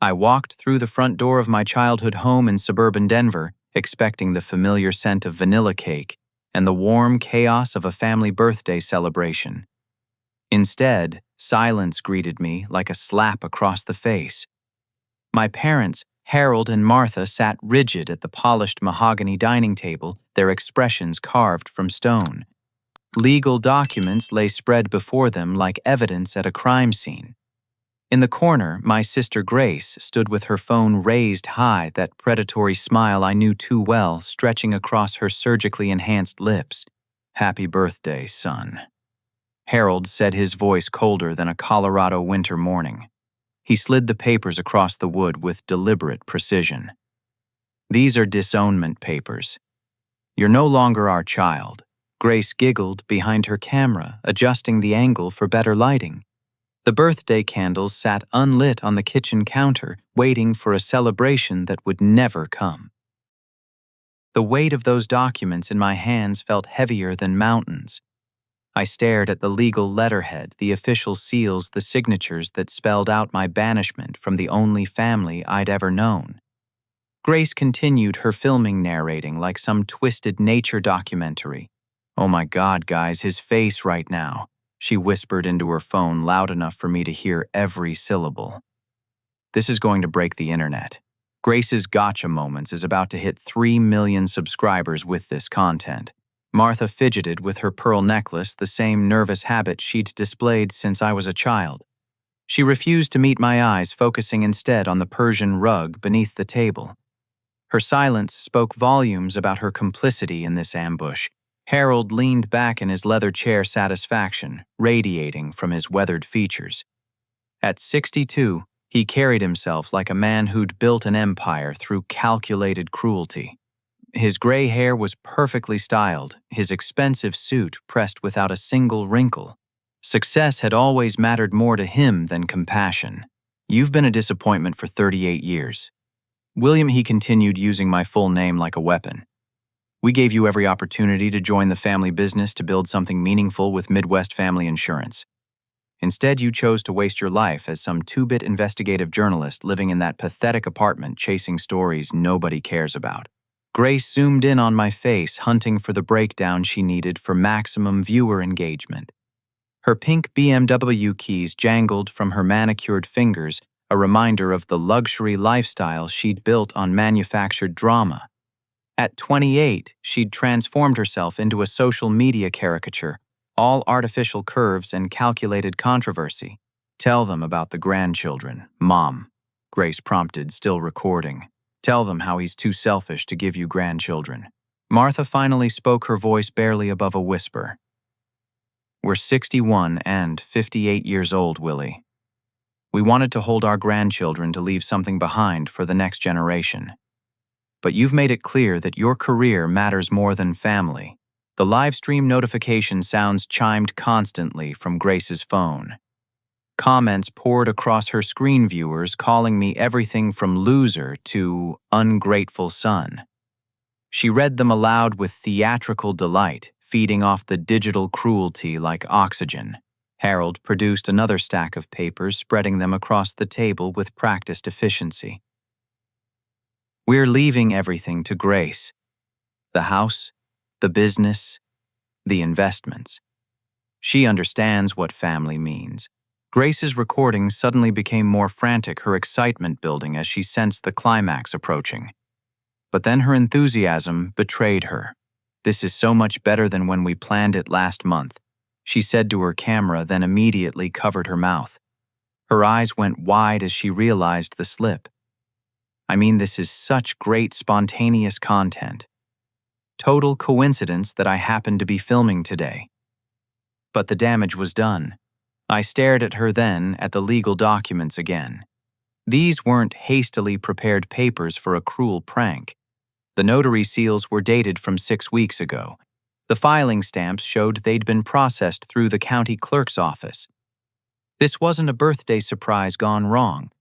I walked through the front door of my childhood home in suburban Denver, expecting the familiar scent of vanilla cake and the warm chaos of a family birthday celebration. Instead, silence greeted me like a slap across the face. My parents, Harold and Martha, sat rigid at the polished mahogany dining table, their expressions carved from stone. Legal documents lay spread before them like evidence at a crime scene. In the corner, my sister Grace stood with her phone raised high, that predatory smile I knew too well stretching across her surgically enhanced lips. "Happy birthday, son." Harold said, his voice colder than a Colorado winter morning. He slid the papers across the wood with deliberate precision. "These are disownment papers. You're no longer our child." Grace giggled behind her camera, adjusting the angle for better lighting. The birthday candles sat unlit on the kitchen counter, waiting for a celebration that would never come. The weight of those documents in my hands felt heavier than mountains. I stared at the legal letterhead, the official seals, the signatures that spelled out my banishment from the only family I'd ever known. Grace continued her filming, narrating like some twisted nature documentary. "Oh my God, guys, his face right now," she whispered into her phone loud enough for me to hear every syllable. "This is going to break the internet. Grace's Gotcha Moments is about to hit 3 million subscribers with this content." Martha fidgeted with her pearl necklace, the same nervous habit she'd displayed since I was a child. She refused to meet my eyes, focusing instead on the Persian rug beneath the table. Her silence spoke volumes about her complicity in this ambush. Harold leaned back in his leather chair, satisfaction radiating from his weathered features. At 62, he carried himself like a man who'd built an empire through calculated cruelty. His gray hair was perfectly styled, his expensive suit pressed without a single wrinkle. Success had always mattered more to him than compassion. "You've been a disappointment for 38 years. William," he continued, using my full name like a weapon. "We gave you every opportunity to join the family business, to build something meaningful with Midwest Family Insurance. Instead, you chose to waste your life as some two-bit investigative journalist living in that pathetic apartment chasing stories nobody cares about." Grace zoomed in on my face, hunting for the breakdown she needed for maximum viewer engagement. Her pink BMW keys jangled from her manicured fingers, a reminder of the luxury lifestyle she'd built on manufactured drama. At 28, she'd transformed herself into a social media caricature, all artificial curves and calculated controversy. "Tell them about the grandchildren, Mom," Grace prompted, still recording. "Tell them how he's too selfish to give you grandchildren." Martha finally spoke, her voice barely above a whisper. "We're 61 and 58 years old, Willie. We wanted to hold our grandchildren, to leave something behind for the next generation. But you've made it clear that your career matters more than family." The live stream notification sounds chimed constantly from Grace's phone. Comments poured across her screen viewers, calling me everything from loser to ungrateful son. She read them aloud with theatrical delight, feeding off the digital cruelty like oxygen. Harold produced another stack of papers, spreading them across the table with practiced efficiency. "We're leaving everything to Grace. The house, the business, the investments. She understands what family means." Grace's recording suddenly became more frantic, her excitement building as she sensed the climax approaching. But then her enthusiasm betrayed her. "This is so much better than when we planned it last month," she said to her camera, then immediately covered her mouth. Her eyes went wide as she realized the slip. "I mean, this is such great spontaneous content. Total coincidence that I happened to be filming today." But the damage was done. I stared at her, then at the legal documents again. These weren't hastily prepared papers for a cruel prank. The notary seals were dated from 6 weeks ago. The filing stamps showed they'd been processed through the county clerk's office. This wasn't a birthday surprise gone wrong.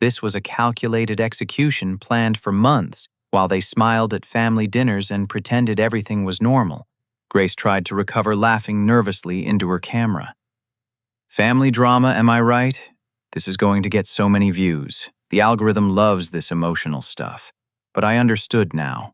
This was a calculated execution planned for months, while they smiled at family dinners and pretended everything was normal. Grace tried to recover, laughing nervously into her camera. "Family drama, am I right? This is going to get so many views. The algorithm loves this emotional stuff. But I understood now.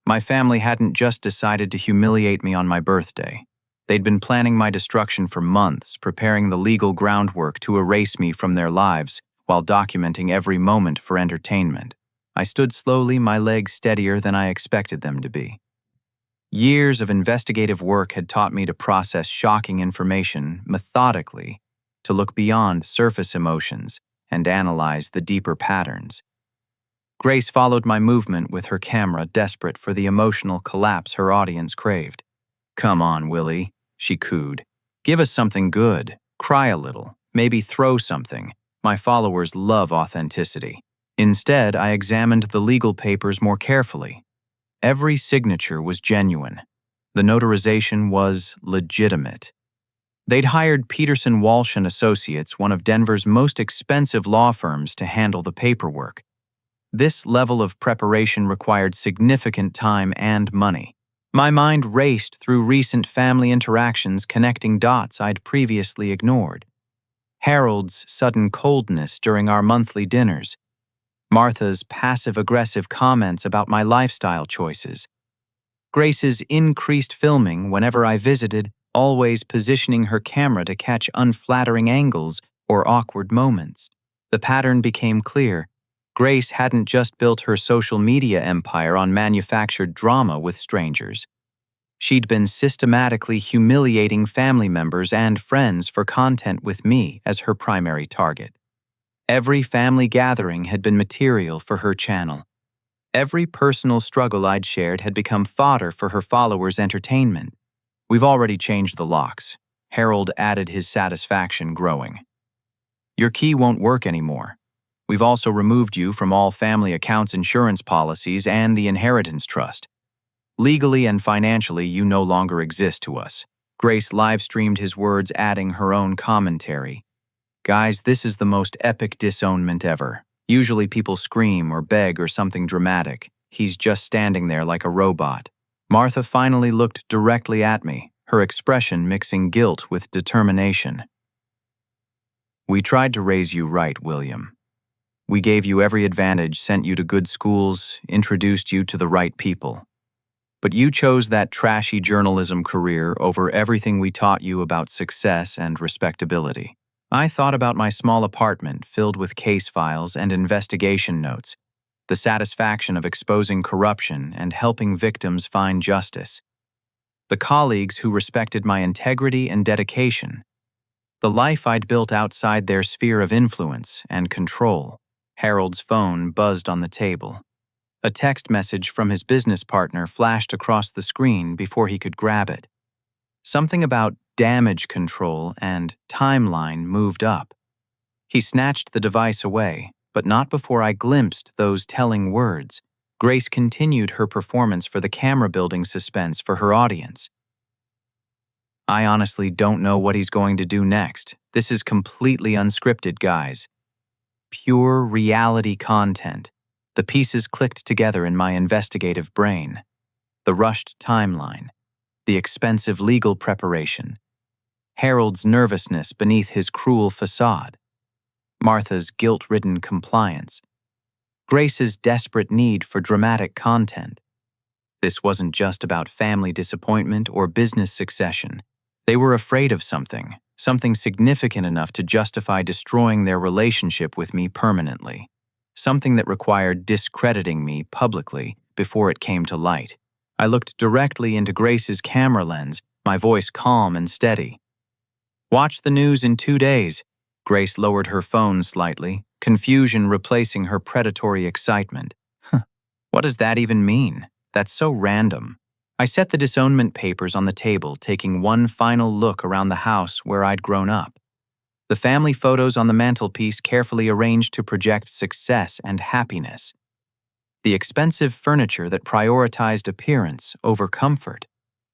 My family hadn't just decided to humiliate me on my birthday. They'd been planning my destruction for months, preparing the legal groundwork to erase me from their lives while documenting every moment for entertainment. I stood slowly, my legs steadier than I expected them to be. Years of investigative work had taught me to process shocking information methodically, to look beyond surface emotions and analyze the deeper patterns. Grace followed my movement with her camera, desperate for the emotional collapse her audience craved. "Come on, Willie," she cooed. "Give us something good. Cry a little. Maybe throw something. My followers love authenticity." Instead, I examined the legal papers more carefully. Every signature was genuine. The notarization was legitimate. They'd hired Peterson Walsh and Associates, one of Denver's most expensive law firms, to handle the paperwork. This level of preparation required significant time and money. My mind raced through recent family interactions, connecting dots I'd previously ignored. Harold's sudden coldness during our monthly dinners, Martha's passive-aggressive comments about my lifestyle choices, Grace's increased filming whenever I visited, always positioning her camera to catch unflattering angles or awkward moments. The pattern became clear. Grace hadn't just built her social media empire on manufactured drama with strangers. She'd been systematically humiliating family members and friends for content with me as her primary target. Every family gathering had been material for her channel. Every personal struggle I'd shared had become fodder for her followers' entertainment. "We've already changed the locks," Harold added, his satisfaction growing. "Your key won't work anymore. We've also removed you from all family accounts, insurance policies, and the inheritance trust. Legally and financially, you no longer exist to us." Grace live-streamed his words, adding her own commentary. "Guys, this is the most epic disownment ever. Usually people scream or beg or something dramatic. He's just standing there like a robot." Martha finally looked directly at me, her expression mixing guilt with determination. "We tried to raise you right, William. We gave you every advantage, sent you to good schools, introduced you to the right people. But you chose that trashy journalism career over everything we taught you about success and respectability. I thought about my small apartment filled with case files and investigation notes, the satisfaction of exposing corruption and helping victims find justice, the colleagues who respected my integrity and dedication, the life I'd built outside their sphere of influence and control." Harold's phone buzzed on the table. A text message from his business partner flashed across the screen before he could grab it. Something about damage control and timeline moved up. He snatched the device away, but not before I glimpsed those telling words. Grace continued her performance for the camera, building suspense for her audience. "I honestly don't know what he's going to do next. This is completely unscripted, guys. Pure reality content." The pieces clicked together in my investigative brain. The rushed timeline, the expensive legal preparation, Harold's nervousness beneath his cruel facade, Martha's guilt-ridden compliance, Grace's desperate need for dramatic content. This wasn't just about family disappointment or business succession. They were afraid of something significant enough to justify destroying their relationship with me permanently. Something that required discrediting me publicly before it came to light. I looked directly into Grace's camera lens, my voice calm and steady. "Watch the news in 2 days." Grace lowered her phone slightly, confusion replacing her predatory excitement. What does that even mean? That's so random. I set the disownment papers on the table, taking one final look around the house where I'd grown up. The family photos on the mantelpiece carefully arranged to project success and happiness. The expensive furniture that prioritized appearance over comfort.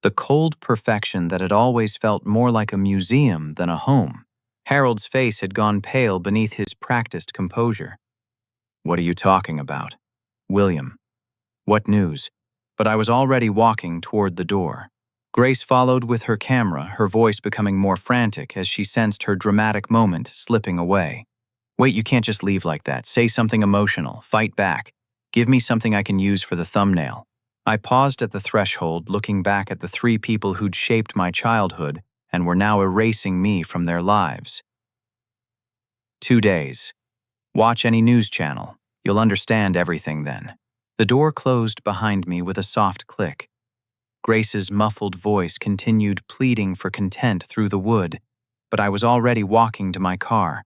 The cold perfection that had always felt more like a museum than a home. Harold's face had gone pale beneath his practiced composure. "What are you talking about? William, what news?" But I was already walking toward the door. Grace followed with her camera, her voice becoming more frantic as she sensed her dramatic moment slipping away. Wait, you can't just leave like that. Say something emotional. Fight back. Give me something I can use for the thumbnail. I paused at the threshold, looking back at the three people who'd shaped my childhood and were now erasing me from their lives. 2 days. Watch any news channel. You'll understand everything then. The door closed behind me with a soft click. Grace's muffled voice continued pleading for content through the wood, but I was already walking to my car,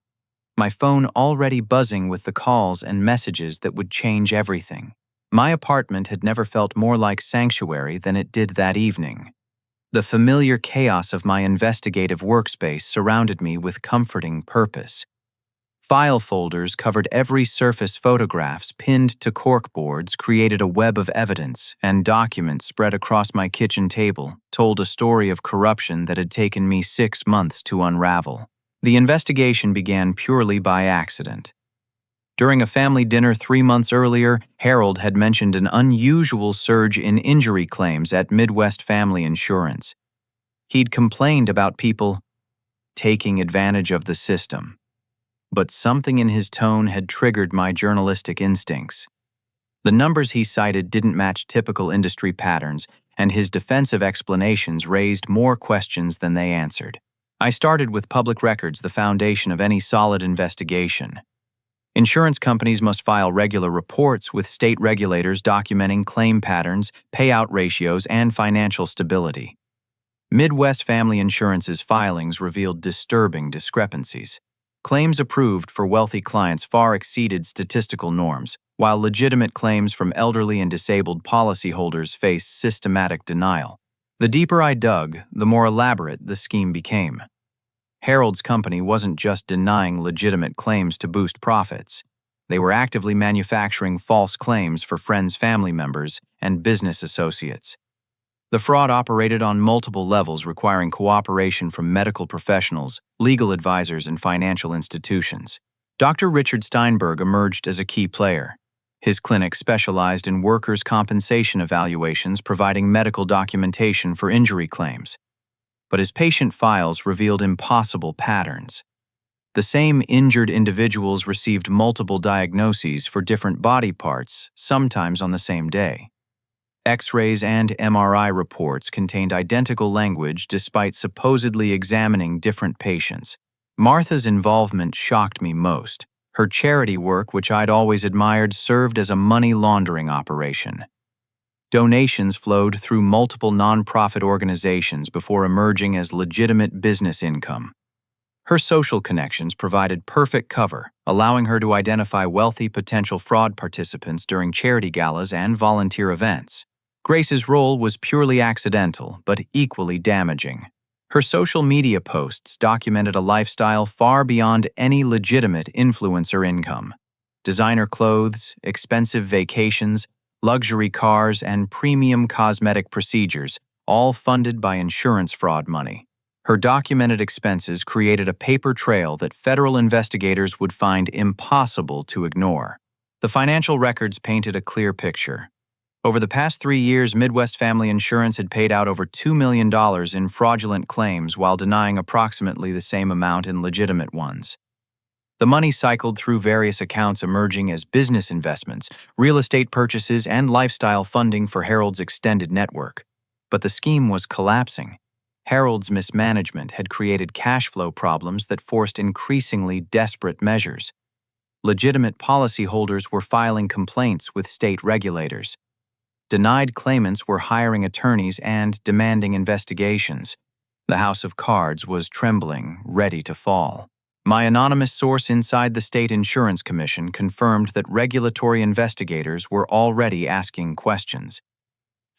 my phone already buzzing with the calls and messages that would change everything. My apartment had never felt more like sanctuary than it did that evening. The familiar chaos of my investigative workspace surrounded me with comforting purpose. File folders covered every surface, photographs pinned to corkboards created a web of evidence, and documents spread across my kitchen table told a story of corruption that had taken me 6 months to unravel. The investigation began purely by accident. During a family dinner 3 months earlier, Harold had mentioned an unusual surge in injury claims at Midwest Family Insurance. He'd complained about people taking advantage of the system. But something in his tone had triggered my journalistic instincts. The numbers he cited didn't match typical industry patterns, and his defensive explanations raised more questions than they answered. I started with public records, the foundation of any solid investigation. Insurance companies must file regular reports with state regulators documenting claim patterns, payout ratios, and financial stability. Midwest Family Insurance's filings revealed disturbing discrepancies. Claims approved for wealthy clients far exceeded statistical norms, while legitimate claims from elderly and disabled policyholders faced systematic denial. The deeper I dug, the more elaborate the scheme became. Harold's company wasn't just denying legitimate claims to boost profits. They were actively manufacturing false claims for friends, family members, and business associates. The fraud operated on multiple levels, requiring cooperation from medical professionals, legal advisors, and financial institutions. Dr. Richard Steinberg emerged as a key player. His clinic specialized in workers' compensation evaluations, providing medical documentation for injury claims. But his patient files revealed impossible patterns. The same injured individuals received multiple diagnoses for different body parts, sometimes on the same day. X-rays and MRI reports contained identical language despite supposedly examining different patients. Martha's involvement shocked me most. Her charity work, which I'd always admired, served as a money laundering operation. Donations flowed through multiple nonprofit organizations before emerging as legitimate business income. Her social connections provided perfect cover, allowing her to identify wealthy potential fraud participants during charity galas and volunteer events. Grace's role was purely accidental, but equally damaging. Her social media posts documented a lifestyle far beyond any legitimate influencer income. Designer clothes, expensive vacations, luxury cars, and premium cosmetic procedures, all funded by insurance fraud money. Her documented expenses created a paper trail that federal investigators would find impossible to ignore. The financial records painted a clear picture. Over the past 3 years, Midwest Family Insurance had paid out over $2 million in fraudulent claims while denying approximately the same amount in legitimate ones. The money cycled through various accounts, emerging as business investments, real estate purchases, and lifestyle funding for Harold's extended network. But the scheme was collapsing. Harold's mismanagement had created cash flow problems that forced increasingly desperate measures. Legitimate policyholders were filing complaints with state regulators. Denied claimants were hiring attorneys and demanding investigations. The house of cards was trembling, ready to fall. My anonymous source inside the State Insurance Commission confirmed that regulatory investigators were already asking questions.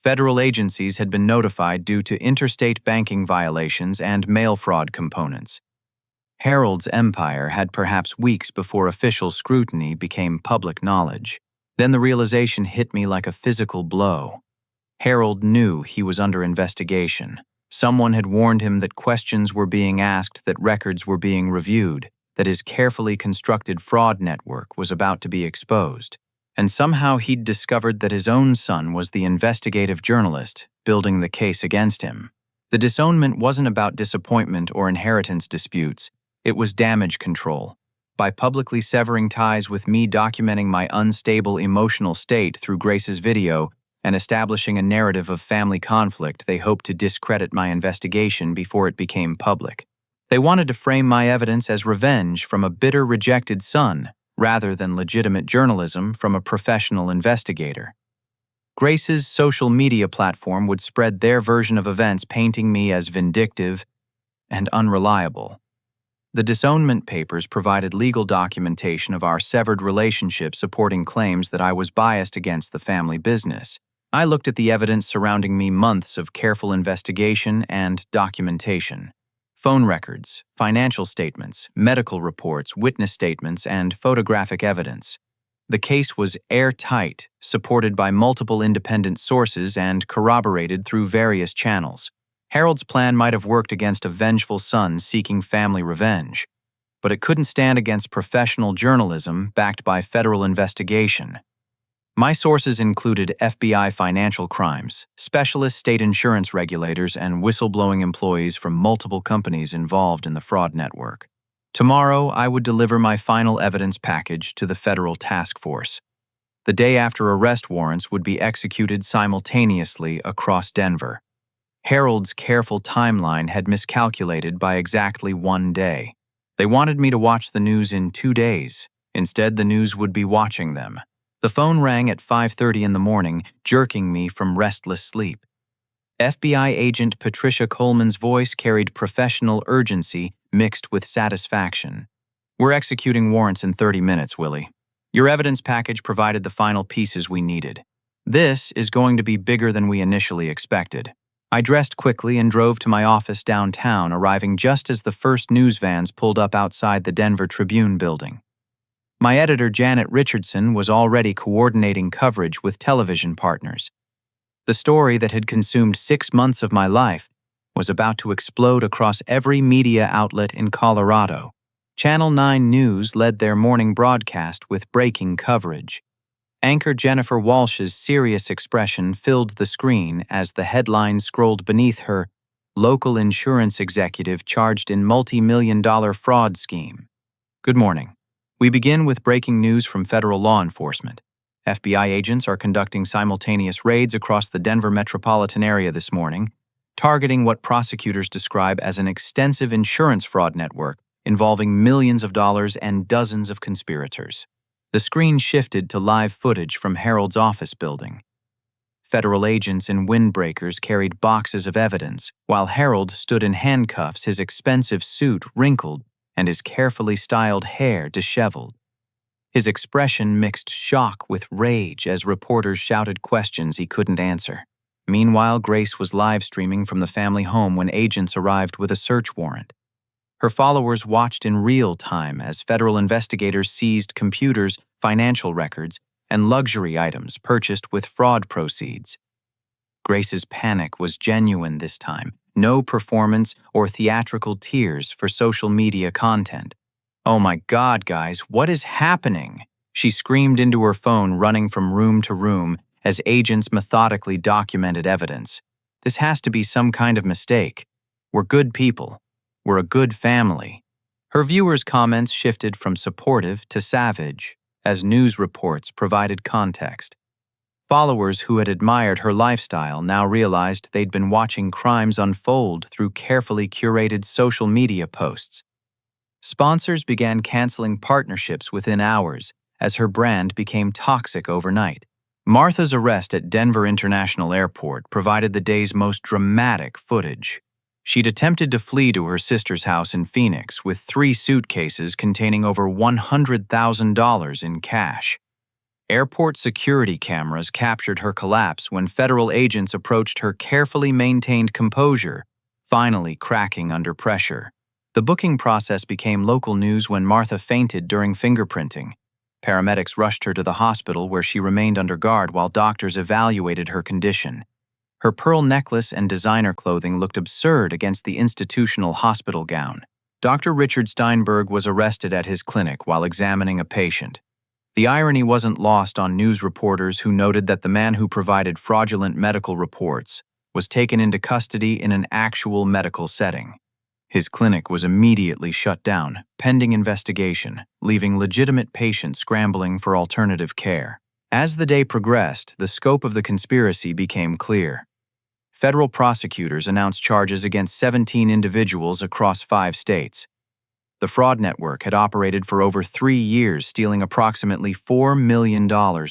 Federal agencies had been notified due to interstate banking violations and mail fraud components. Harold's empire had perhaps weeks before official scrutiny became public knowledge. Then the realization hit me like a physical blow. Harold knew he was under investigation. Someone had warned him that questions were being asked, that records were being reviewed, that his carefully constructed fraud network was about to be exposed. And somehow he'd discovered that his own son was the investigative journalist building the case against him. The disownment wasn't about disappointment or inheritance disputes. It was damage control. By publicly severing ties with me, documenting my unstable emotional state through Grace's video, and establishing a narrative of family conflict, they hoped to discredit my investigation before it became public. They wanted to frame my evidence as revenge from a bitter, rejected son, rather than legitimate journalism from a professional investigator. Grace's social media platform would spread their version of events, painting me as vindictive and unreliable. The Disownment papers provided legal documentation of our severed relationship, supporting claims that I was biased against the family business. I looked at the evidence surrounding me, months of careful investigation and documentation. Phone records, financial statements, medical reports, witness statements, and photographic evidence. The case was airtight, supported by multiple independent sources and corroborated through various channels. Harold's plan might have worked against a vengeful son seeking family revenge, but it couldn't stand against professional journalism backed by federal investigation. My sources included FBI financial crimes, specialist state insurance regulators, and whistleblowing employees from multiple companies involved in the fraud network. Tomorrow, I would deliver my final evidence package to the federal task force. The day after, arrest warrants would be executed simultaneously across Denver. Harold's careful timeline had miscalculated by exactly 1 day. They wanted me to watch the news in 2 days. Instead, the news would be watching them. The phone rang at 5:30 in the morning, jerking me from restless sleep. FBI agent Patricia Coleman's voice carried professional urgency mixed with satisfaction. "We're executing warrants in 30 minutes, Willie. Your evidence package provided the final pieces we needed. This is going to be bigger than we initially expected." I dressed quickly and drove to my office downtown, arriving just as the first news vans pulled up outside the Denver Tribune building. My editor, Janet Richardson, was already coordinating coverage with television partners. The story that had consumed 6 months of my life was about to explode across every media outlet in Colorado. Channel 9 News led their morning broadcast with breaking coverage. Anchor Jennifer Walsh's serious expression filled the screen as the headline scrolled beneath her, "Local insurance executive charged in multi-million-dollar fraud scheme." Good morning. We begin with breaking news from federal law enforcement. FBI agents are conducting simultaneous raids across the Denver metropolitan area this morning, targeting what prosecutors describe as an extensive insurance fraud network involving millions of dollars and dozens of conspirators. The screen shifted to live footage from Harold's office building. Federal agents in windbreakers carried boxes of evidence, while Harold stood in handcuffs, his expensive suit wrinkled and his carefully styled hair disheveled. His expression mixed shock with rage as reporters shouted questions he couldn't answer. Meanwhile, Grace was live streaming from the family home when agents arrived with a search warrant. Her followers watched in real time as federal investigators seized computers, financial records, and luxury items purchased with fraud proceeds. Grace's panic was genuine this time. No performance or theatrical tears for social media content. "Oh my God, guys, what is happening?" She screamed into her phone, running from room to room as agents methodically documented evidence. "This has to be some kind of mistake. We're good people. We're a good family." Her viewers' comments shifted from supportive to savage as news reports provided context. Followers who had admired her lifestyle now realized they'd been watching crimes unfold through carefully curated social media posts. Sponsors began canceling partnerships within hours as her brand became toxic overnight. Martha's arrest at Denver International Airport provided the day's most dramatic footage. She'd attempted to flee to her sister's house in Phoenix with 3 suitcases containing over $100,000 in cash. Airport security cameras captured her collapse when federal agents approached her carefully maintained composure, finally cracking under pressure. The booking process became local news when Martha fainted during fingerprinting. Paramedics rushed her to the hospital where she remained under guard while doctors evaluated her condition. Her pearl necklace and designer clothing looked absurd against the institutional hospital gown. Dr. Richard Steinberg was arrested at his clinic while examining a patient. The irony wasn't lost on news reporters who noted that the man who provided fraudulent medical reports was taken into custody in an actual medical setting. His clinic was immediately shut down, pending investigation, leaving legitimate patients scrambling for alternative care. As the day progressed, the scope of the conspiracy became clear. Federal prosecutors announced charges against 17 individuals across 5 states. The fraud network had operated for over 3 years, stealing approximately $4 million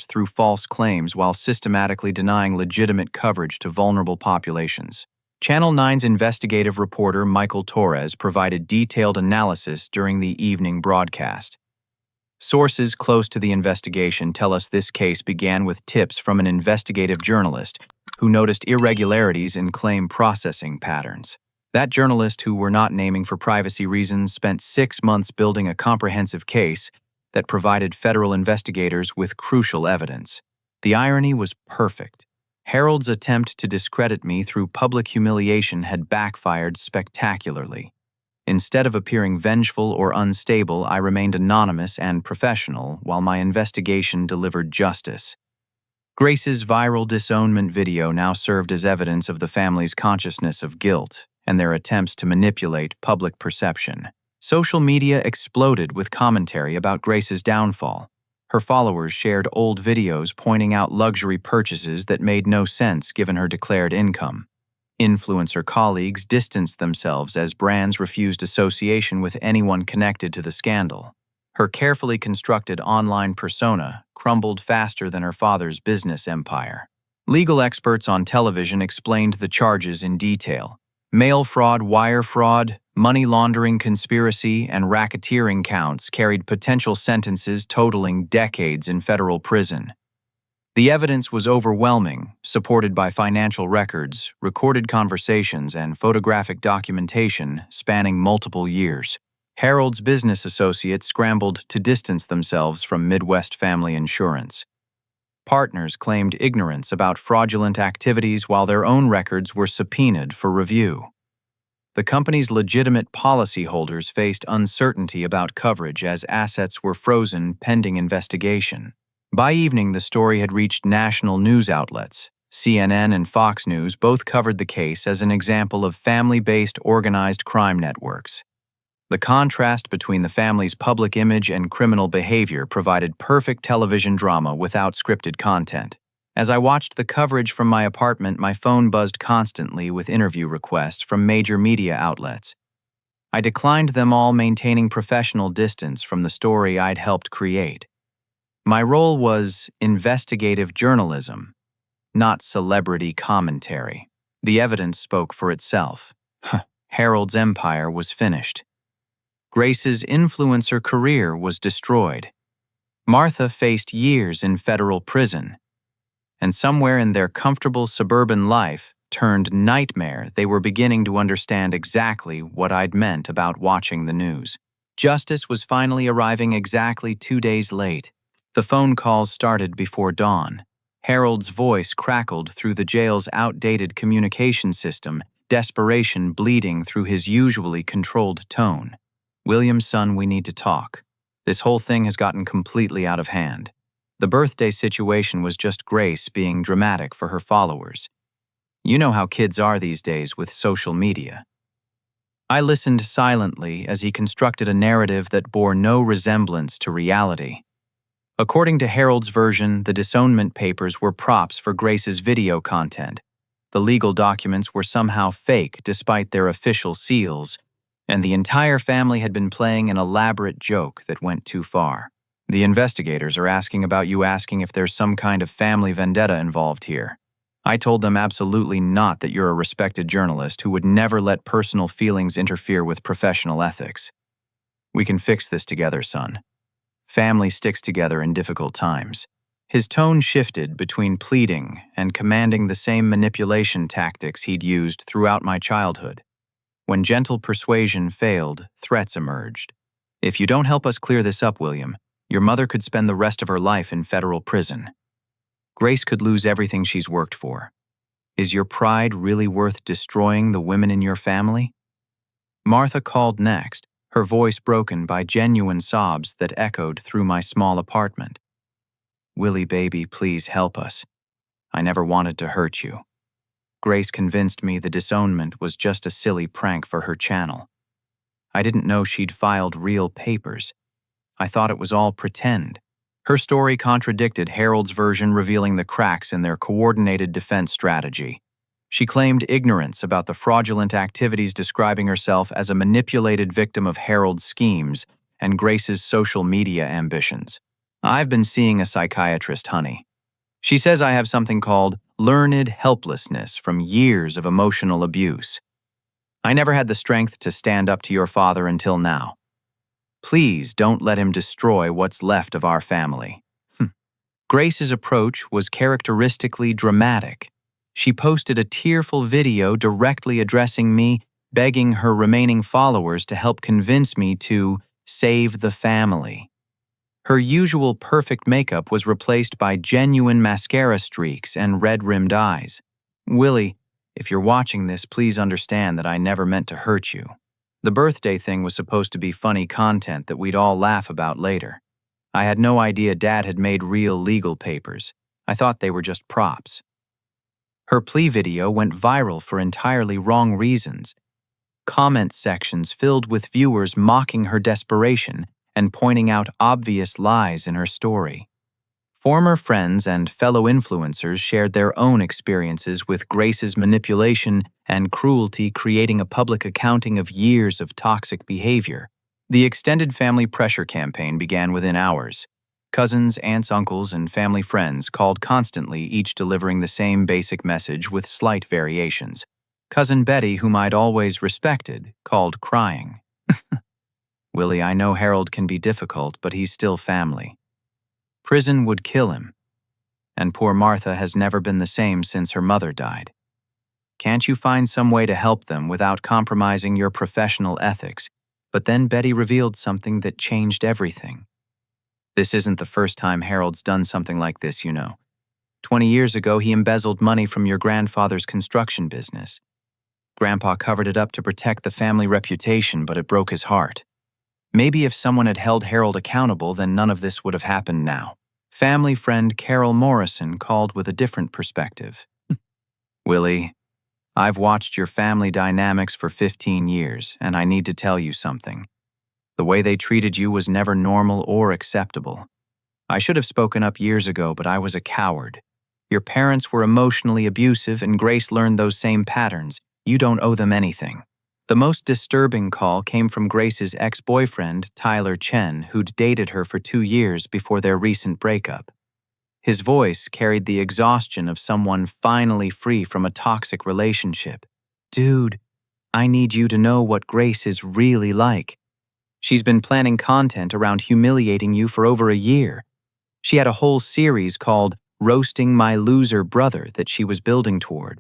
through false claims while systematically denying legitimate coverage to vulnerable populations. Channel 9's investigative reporter Michael Torres provided detailed analysis during the evening broadcast. Sources close to the investigation tell us this case began with tips from an investigative journalist who noticed irregularities in claim processing patterns. That journalist, who we're not naming for privacy reasons, spent 6 months building a comprehensive case that provided federal investigators with crucial evidence. The irony was perfect. Harold's attempt to discredit me through public humiliation had backfired spectacularly. Instead of appearing vengeful or unstable, I remained anonymous and professional while my investigation delivered justice. Grace's viral disownment video now served as evidence of the family's consciousness of guilt and their attempts to manipulate public perception. Social media exploded with commentary about Grace's downfall. Her followers shared old videos pointing out luxury purchases that made no sense given her declared income. Influencer colleagues distanced themselves as brands refused association with anyone connected to the scandal. Her carefully constructed online persona crumbled faster than her father's business empire. Legal experts on television explained the charges in detail. Mail fraud, wire fraud, money laundering conspiracy, and racketeering counts carried potential sentences totaling decades in federal prison. The evidence was overwhelming, supported by financial records, recorded conversations, and photographic documentation spanning multiple years. Harold's business associates scrambled to distance themselves from Midwest Family Insurance. Partners claimed ignorance about fraudulent activities while their own records were subpoenaed for review. The company's legitimate policyholders faced uncertainty about coverage as assets were frozen pending investigation. By evening, the story had reached national news outlets. CNN and Fox News both covered the case as an example of family-based organized crime networks. The contrast between the family's public image and criminal behavior provided perfect television drama without scripted content. As I watched the coverage from my apartment, my phone buzzed constantly with interview requests from major media outlets. I declined them all, maintaining professional distance from the story I'd helped create. My role was investigative journalism, not celebrity commentary. The evidence spoke for itself. Harold's empire was finished. Grace's influencer career was destroyed. Martha faced years in federal prison. And somewhere in their comfortable suburban life turned nightmare, they were beginning to understand exactly what I'd meant about watching the news. Justice was finally arriving exactly 2 days late. The phone calls started before dawn. Harold's voice crackled through the jail's outdated communication system, desperation bleeding through his usually controlled tone. "William, son, we need to talk. This whole thing has gotten completely out of hand." The birthday situation was just Grace being dramatic for her followers. You know how kids are these days with social media. I listened silently as he constructed a narrative that bore no resemblance to reality. According to Harold's version, the Disownment papers were props for Grace's video content. The legal documents were somehow fake despite their official seals, and the entire family had been playing an elaborate joke that went too far. "The investigators are asking about you asking if there's some kind of family vendetta involved here." I told them absolutely not, that you're a respected journalist who would never let personal feelings interfere with professional ethics. "We can fix this together, son. Family sticks together in difficult times." His tone shifted between pleading and commanding the same manipulation tactics he'd used throughout my childhood. When gentle persuasion failed, threats emerged. "If you don't help us clear this up, William, your mother could spend the rest of her life in federal prison. Grace could lose everything she's worked for. Is your pride really worth destroying the women in your family?" Martha called next, her voice broken by genuine sobs that echoed through my small apartment. "Willie, baby, please help us. I never wanted to hurt you." Grace convinced me the Disownment was just a silly prank for her channel. I didn't know she'd filed real papers. I thought it was all pretend. Her story contradicted Harold's version, revealing the cracks in their coordinated defense strategy. She claimed ignorance about the fraudulent activities, describing herself as a manipulated victim of Harold's schemes and Grace's social media ambitions. I've been seeing a psychiatrist, honey. She says I have something called learned helplessness from years of emotional abuse. I never had the strength to stand up to your father until now. Please don't let him destroy what's left of our family. Grace's approach was characteristically dramatic. She posted a tearful video directly addressing me, begging her remaining followers to help convince me to save the family. Her usual perfect makeup was replaced by genuine mascara streaks and red-rimmed eyes. Willie, if you're watching this, please understand that I never meant to hurt you. The birthday thing was supposed to be funny content that we'd all laugh about later. I had no idea Dad had made real legal papers. I thought they were just props. Her plea video went viral for entirely wrong reasons. Comment sections filled with viewers mocking her desperation and pointing out obvious lies in her story. Former friends and fellow influencers shared their own experiences with Grace's manipulation and cruelty, creating a public accounting of years of toxic behavior. The extended family pressure campaign began within hours. Cousins, aunts, uncles, and family friends called constantly, each delivering the same basic message with slight variations. Cousin Betty, whom I'd always respected, called crying. Willie, I know Harold can be difficult, but he's still family. Prison would kill him. And poor Martha has never been the same since her mother died. Can't you find some way to help them without compromising your professional ethics? But then Betty revealed something that changed everything. This isn't the first time Harold's done something like this, you know. 20 years ago, he embezzled money from your grandfather's construction business. Grandpa covered it up to protect the family reputation, but it broke his heart. Maybe if someone had held Harold accountable, then none of this would have happened now. Family friend Carol Morrison called with a different perspective. Willie, I've watched your family dynamics for 15 years, and I need to tell you something. The way they treated you was never normal or acceptable. I should have spoken up years ago, but I was a coward. Your parents were emotionally abusive, and Grace learned those same patterns. You don't owe them anything. The most disturbing call came from Grace's ex-boyfriend, Tyler Chen, who'd dated her for 2 years before their recent breakup. His voice carried the exhaustion of someone finally free from a toxic relationship. Dude, I need you to know what Grace is really like. She's been planning content around humiliating you for over a year. She had a whole series called Roasting My Loser Brother that she was building toward.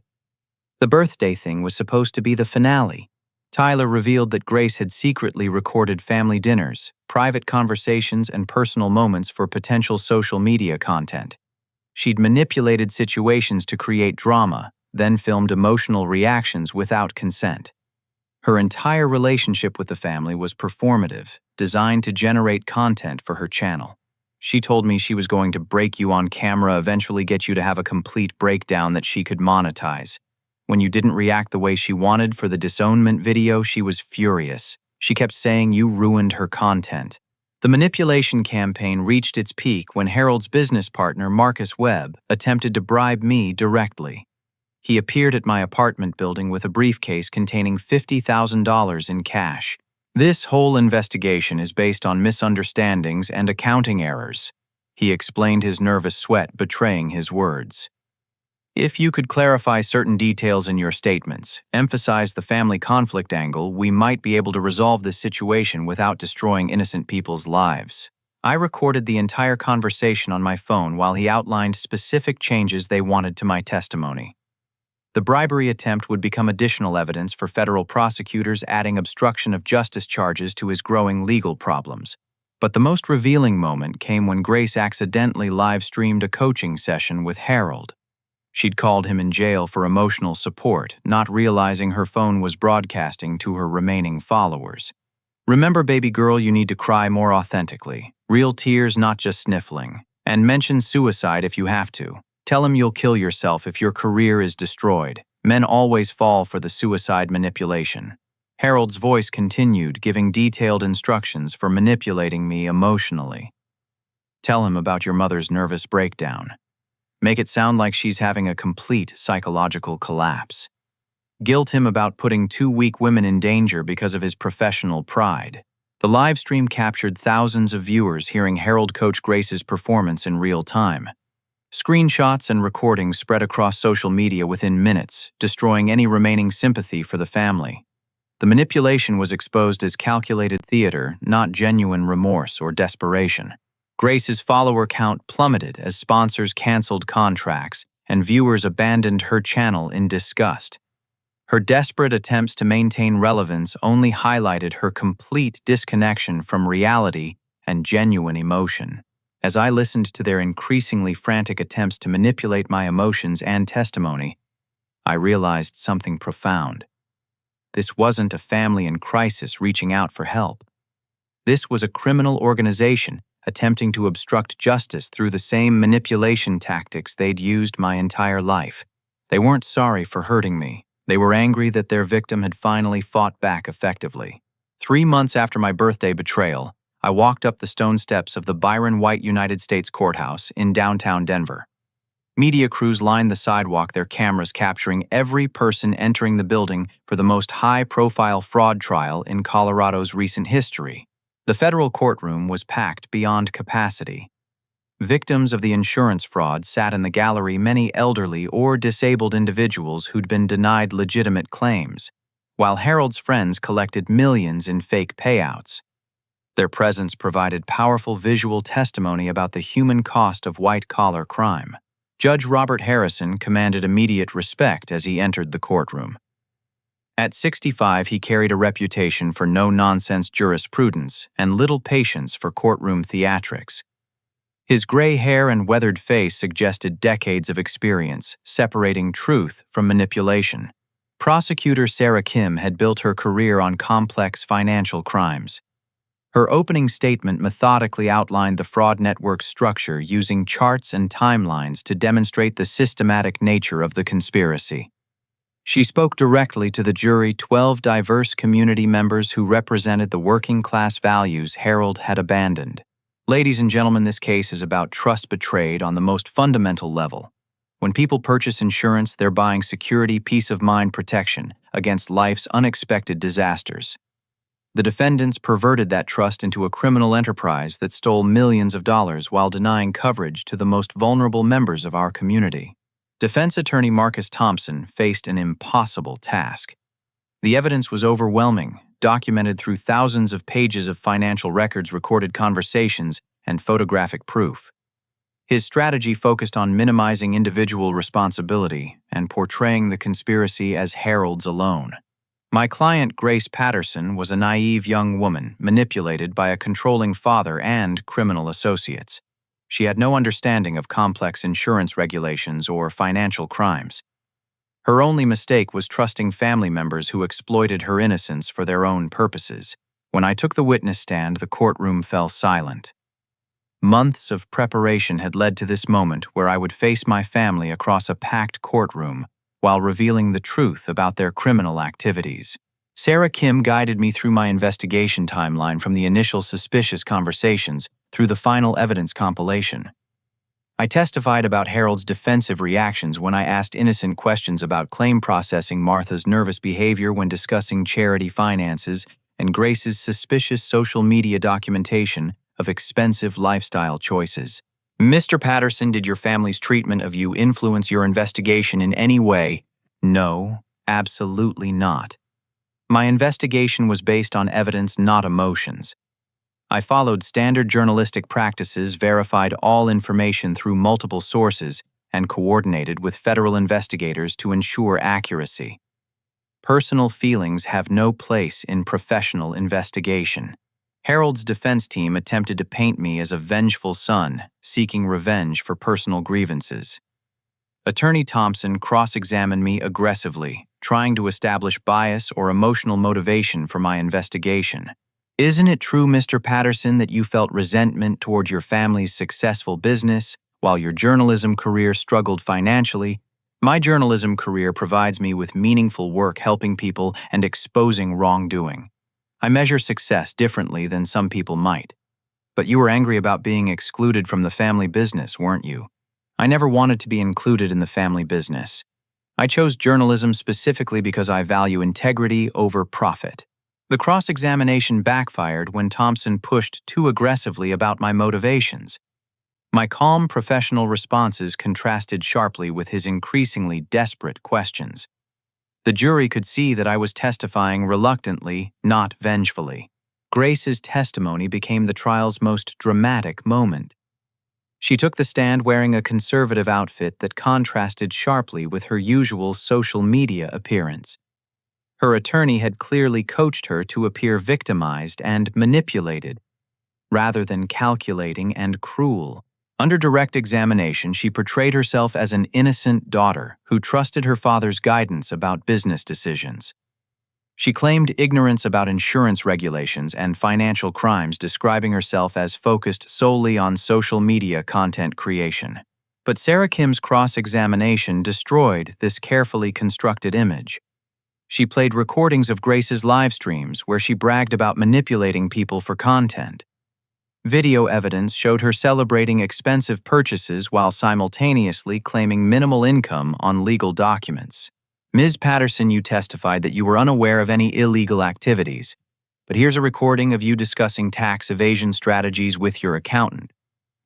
The birthday thing was supposed to be the finale. Tyler revealed that Grace had secretly recorded family dinners, private conversations, and personal moments for potential social media content. She'd manipulated situations to create drama, then filmed emotional reactions without consent. Her entire relationship with the family was performative, designed to generate content for her channel. She told me she was going to break you on camera, eventually get you to have a complete breakdown that she could monetize. When you didn't react the way she wanted for the Disownment video, she was furious. She kept saying you ruined her content. The manipulation campaign reached its peak when Harold's business partner, Marcus Webb, attempted to bribe me directly. He appeared at my apartment building with a briefcase containing $50,000 in cash. This whole investigation is based on misunderstandings and accounting errors. He explained, his nervous sweat betraying his words. If you could clarify certain details in your statements, emphasize the family conflict angle, we might be able to resolve this situation without destroying innocent people's lives. I recorded the entire conversation on my phone while he outlined specific changes they wanted to my testimony. The bribery attempt would become additional evidence for federal prosecutors, adding obstruction of justice charges to his growing legal problems. But the most revealing moment came when Grace accidentally live-streamed a coaching session with Harold. She'd called him in jail for emotional support, not realizing her phone was broadcasting to her remaining followers. Remember, baby girl, you need to cry more authentically. Real tears, not just sniffling. And mention suicide if you have to. Tell him you'll kill yourself if your career is destroyed. Men always fall for the suicide manipulation. Harold's voice continued, giving detailed instructions for manipulating me emotionally. Tell him about your mother's nervous breakdown. Make it sound like she's having a complete psychological collapse. Guilt him about putting two weak women in danger because of his professional pride. The live stream captured thousands of viewers hearing Harold coach Grace's performance in real time. Screenshots and recordings spread across social media within minutes, destroying any remaining sympathy for the family. The manipulation was exposed as calculated theater, not genuine remorse or desperation. Grace's follower count plummeted as sponsors canceled contracts and viewers abandoned her channel in disgust. Her desperate attempts to maintain relevance only highlighted her complete disconnection from reality and genuine emotion. As I listened to their increasingly frantic attempts to manipulate my emotions and testimony, I realized something profound. This wasn't a family in crisis reaching out for help. This was a criminal organization attempting to obstruct justice through the same manipulation tactics they'd used my entire life. They weren't sorry for hurting me. They were angry that their victim had finally fought back effectively. 3 months after my birthday betrayal, I walked up the stone steps of the Byron White United States Courthouse in downtown Denver. Media crews lined the sidewalk, their cameras capturing every person entering the building for the most high-profile fraud trial in Colorado's recent history. The federal courtroom was packed beyond capacity. Victims of the insurance fraud sat in the gallery, many elderly or disabled individuals who'd been denied legitimate claims, while Harold's friends collected millions in fake payouts. Their presence provided powerful visual testimony about the human cost of white-collar crime. Judge Robert Harrison commanded immediate respect as he entered the courtroom. At 65, he carried a reputation for no-nonsense jurisprudence and little patience for courtroom theatrics. His gray hair and weathered face suggested decades of experience, separating truth from manipulation. Prosecutor Sarah Kim had built her career on complex financial crimes. Her opening statement methodically outlined the fraud network's structure using charts and timelines to demonstrate the systematic nature of the conspiracy. She spoke directly to the jury, 12 diverse community members who represented the working-class values Harold had abandoned. Ladies and gentlemen, this case is about trust betrayed on the most fundamental level. When people purchase insurance, they're buying security, peace of mind, protection against life's unexpected disasters. The defendants perverted that trust into a criminal enterprise that stole millions of dollars while denying coverage to the most vulnerable members of our community. Defense attorney Marcus Thompson faced an impossible task. The evidence was overwhelming, documented through thousands of pages of financial records, recorded conversations, and photographic proof. His strategy focused on minimizing individual responsibility and portraying the conspiracy as Harold's alone. My client, Grace Patterson, was a naive young woman manipulated by a controlling father and criminal associates. She had no understanding of complex insurance regulations or financial crimes. Her only mistake was trusting family members who exploited her innocence for their own purposes. When I took the witness stand, the courtroom fell silent. Months of preparation had led to this moment where I would face my family across a packed courtroom while revealing the truth about their criminal activities. Sarah Kim guided me through my investigation timeline from the initial suspicious conversations through the final evidence compilation. I testified about Harold's defensive reactions when I asked innocent questions about claim processing, Martha's nervous behavior when discussing charity finances, and Grace's suspicious social media documentation of expensive lifestyle choices. Mr. Patterson, did your family's treatment of you influence your investigation in any way? No, absolutely not. My investigation was based on evidence, not emotions. I followed standard journalistic practices, verified all information through multiple sources, and coordinated with federal investigators to ensure accuracy. Personal feelings have no place in professional investigation. Harold's defense team attempted to paint me as a vengeful son, seeking revenge for personal grievances. Attorney Thompson cross-examined me aggressively, trying to establish bias or emotional motivation for my investigation. Isn't it true, Mr. Patterson, that you felt resentment toward your family's successful business while your journalism career struggled financially? My journalism career provides me with meaningful work helping people and exposing wrongdoing. I measure success differently than some people might. But you were angry about being excluded from the family business, weren't you? I never wanted to be included in the family business. I chose journalism specifically because I value integrity over profit. The cross-examination backfired when Thompson pushed too aggressively about my motivations. My calm professional responses contrasted sharply with his increasingly desperate questions. The jury could see that I was testifying reluctantly, not vengefully. Grace's testimony became the trial's most dramatic moment. She took the stand wearing a conservative outfit that contrasted sharply with her usual social media appearance. Her attorney had clearly coached her to appear victimized and manipulated, rather than calculating and cruel. Under direct examination, she portrayed herself as an innocent daughter who trusted her father's guidance about business decisions. She claimed ignorance about insurance regulations and financial crimes, describing herself as focused solely on social media content creation. But Sarah Kim's cross-examination destroyed this carefully constructed image. She played recordings of Grace's live streams where she bragged about manipulating people for content. Video evidence showed her celebrating expensive purchases while simultaneously claiming minimal income on legal documents. Ms. Patterson, you testified that you were unaware of any illegal activities, but here's a recording of you discussing tax evasion strategies with your accountant.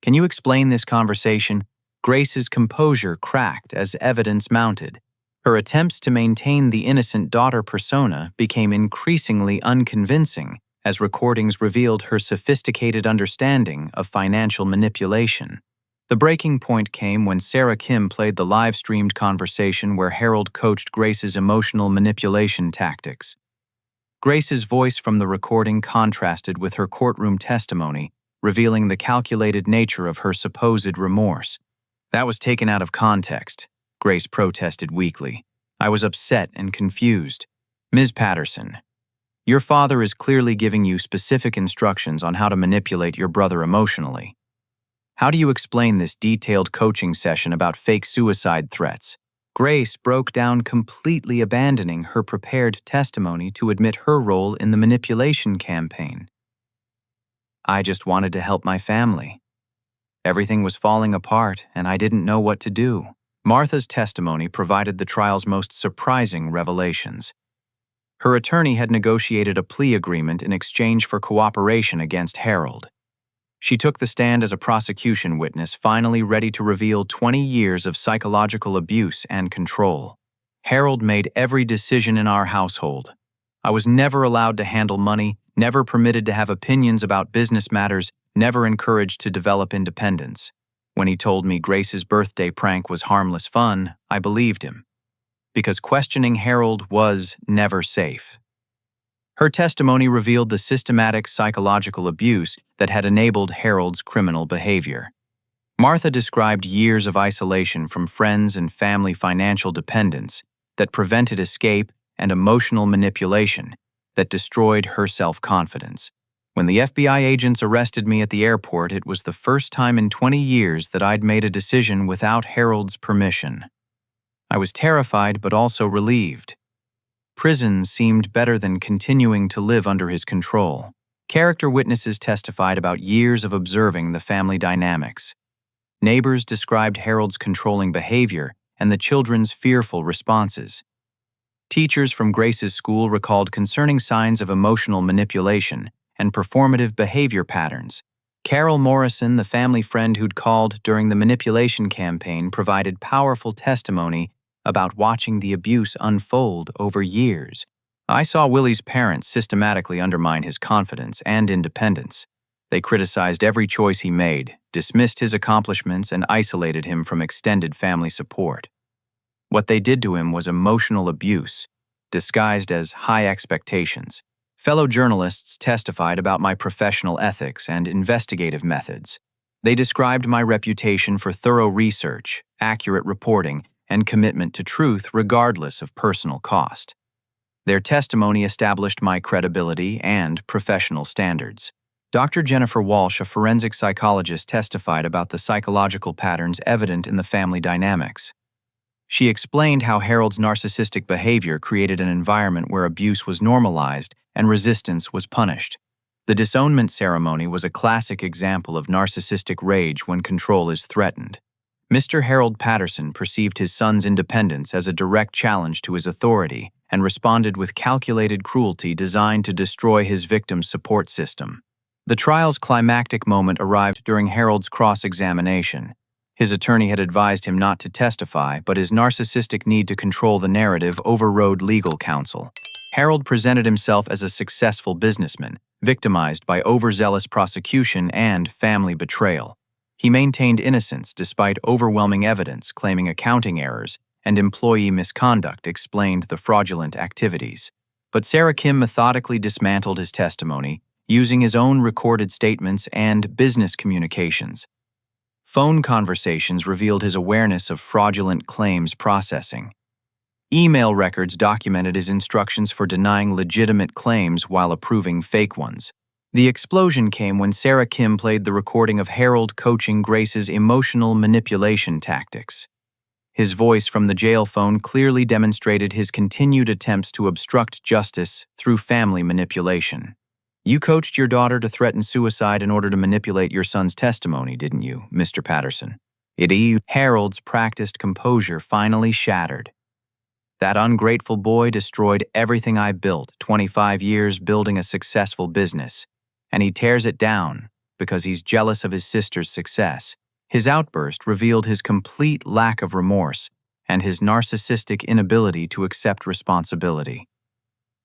Can you explain this conversation? Grace's composure cracked as evidence mounted. Her attempts to maintain the innocent daughter persona became increasingly unconvincing as recordings revealed her sophisticated understanding of financial manipulation. The breaking point came when Sarah Kim played the live-streamed conversation where Harold coached Grace's emotional manipulation tactics. Grace's voice from the recording contrasted with her courtroom testimony, revealing the calculated nature of her supposed remorse. That was taken out of context, Grace protested weakly. I was upset and confused. Ms. Patterson, your father is clearly giving you specific instructions on how to manipulate your brother emotionally. How do you explain this detailed coaching session about fake suicide threats? Grace broke down, completely abandoning her prepared testimony to admit her role in the manipulation campaign. I just wanted to help my family. Everything was falling apart, and I didn't know what to do. Martha's testimony provided the trial's most surprising revelations. Her attorney had negotiated a plea agreement in exchange for cooperation against Harold. She took the stand as a prosecution witness, finally ready to reveal 20 years of psychological abuse and control. Harold made every decision in our household. I was never allowed to handle money, never permitted to have opinions about business matters, never encouraged to develop independence. When he told me Grace's birthday prank was harmless fun, I believed him. Because questioning Harold was never safe. Her testimony revealed the systematic psychological abuse that had enabled Harold's criminal behavior. Martha described years of isolation from friends and family, financial dependence that prevented escape, and emotional manipulation that destroyed her self-confidence. When the FBI agents arrested me at the airport, it was the first time in 20 years that I'd made a decision without Harold's permission. I was terrified but also relieved. Prison seemed better than continuing to live under his control. Character witnesses testified about years of observing the family dynamics. Neighbors described Harold's controlling behavior and the children's fearful responses. Teachers from Grace's school recalled concerning signs of emotional manipulation and performative behavior patterns. Carol Morrison, the family friend who'd called during the manipulation campaign, provided powerful testimony about watching the abuse unfold over years. I saw Willie's parents systematically undermine his confidence and independence. They criticized every choice he made, dismissed his accomplishments, and isolated him from extended family support. What they did to him was emotional abuse, disguised as high expectations. Fellow journalists testified about my professional ethics and investigative methods. They described my reputation for thorough research, accurate reporting, and commitment to truth regardless of personal cost. Their testimony established my credibility and professional standards. Dr. Jennifer Walsh, a forensic psychologist, testified about the psychological patterns evident in the family dynamics. She explained how Harold's narcissistic behavior created an environment where abuse was normalized and resistance was punished. The disownment ceremony was a classic example of narcissistic rage when control is threatened. Mr. Harold Patterson perceived his son's independence as a direct challenge to his authority and responded with calculated cruelty designed to destroy his victim's support system. The trial's climactic moment arrived during Harold's cross-examination. His attorney had advised him not to testify, but his narcissistic need to control the narrative overrode legal counsel. Harold presented himself as a successful businessman, victimized by overzealous prosecution and family betrayal. He maintained innocence despite overwhelming evidence claiming accounting errors and employee misconduct explained the fraudulent activities. But Sarah Kim methodically dismantled his testimony, using his own recorded statements and business communications. Phone conversations revealed his awareness of fraudulent claims processing. Email records documented his instructions for denying legitimate claims while approving fake ones. The explosion came when Sarah Kim played the recording of Harold coaching Grace's emotional manipulation tactics. His voice from the jail phone clearly demonstrated his continued attempts to obstruct justice through family manipulation. "You coached your daughter to threaten suicide in order to manipulate your son's testimony, didn't you, Mr. Patterson?" Harold's practiced composure finally shattered. "That ungrateful boy destroyed everything I built, 25 years building a successful business, and he tears it down because he's jealous of his sister's success." His outburst revealed his complete lack of remorse and his narcissistic inability to accept responsibility.